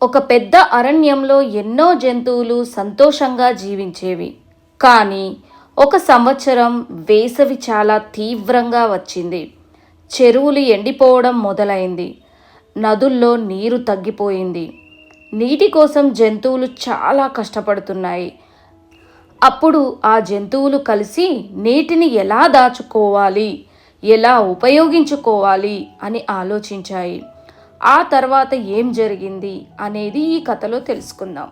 ఒక పెద్ద అరణ్యంలో ఎన్నో జంతువులు సంతోషంగా జీవించేవి. కానీ ఒక సంవత్సరం వేసవి చాలా తీవ్రంగా వచ్చింది. చెరువులు ఎండిపోవడం మొదలైంది. నదుల్లో నీరు తగ్గిపోయింది. నీటి కోసం జంతువులు చాలా కష్టపడుతున్నాయి. అప్పుడు ఆ జంతువులు కలిసి నీటిని ఎలా దాచుకోవాలి, ఎలా ఉపయోగించుకోవాలి అని ఆలోచించాయి. ఆ తర్వాత ఏం జరిగింది అనేది ఈ కథలో తెలుసుకుందాం.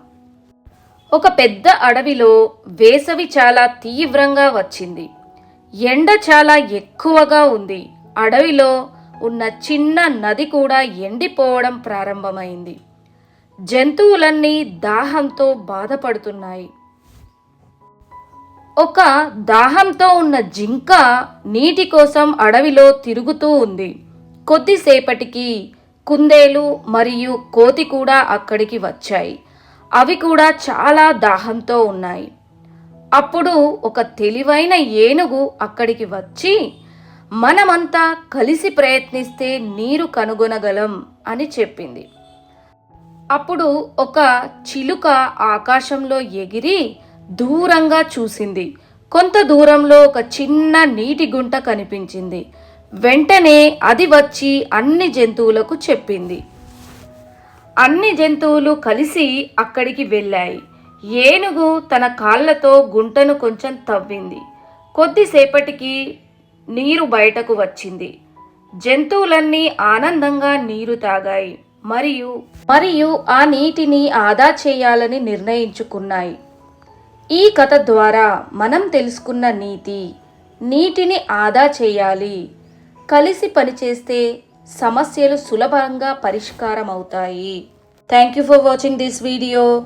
ఒక పెద్ద అడవిలో వేసవి చాలా తీవ్రంగా వచ్చింది. ఎండ చాలా ఎక్కువగా ఉంది. అడవిలో ఉన్న చిన్న నది కూడా ఎండిపోవడం ప్రారంభమైంది. జంతువులన్నీ దాహంతో బాధపడుతున్నాయి. ఒక దాహంతో ఉన్న జింక నీటి కోసం అడవిలో తిరుగుతూ ఉంది. కొద్దిసేపటికి కుందేలు మరియు కోతి కూడా అక్కడికి వచ్చాయి. అవి కూడా చాలా దాహంతో ఉన్నాయి. అప్పుడు ఒక తెలివైన ఏనుగు అక్కడికి వచ్చి, మనమంతా కలిసి ప్రయత్నిస్తే నీరు కనుగొనగలం అని చెప్పింది. అప్పుడు ఒక చిలుక ఆకాశంలో ఎగిరి దూరంగా చూసింది. కొంత దూరంలో ఒక చిన్న నీటి గుంట కనిపించింది. వెంటనే అది వచ్చి అన్ని జంతువులకు చెప్పింది. అన్ని జంతువులు కలిసి అక్కడికి వెళ్ళాయి. ఏనుగు తన కాళ్ళతో గుంటను కొంచెం తవ్వింది. కొద్దిసేపటికి నీరు బయటకు వచ్చింది. జంతువులన్నీ ఆనందంగా నీరు తాగాయి మరియు ఆ నీటిని ఆదా చేయాలని నిర్ణయించుకున్నాయి. ఈ కథ ద్వారా మనం తెలుసుకున్న నీటిని ఆదా చేయాలి. కలిసి పనిచేస్తే సమస్యలు సులభంగా పరిష్కారం అవుతాయి. Thank you for watching this video.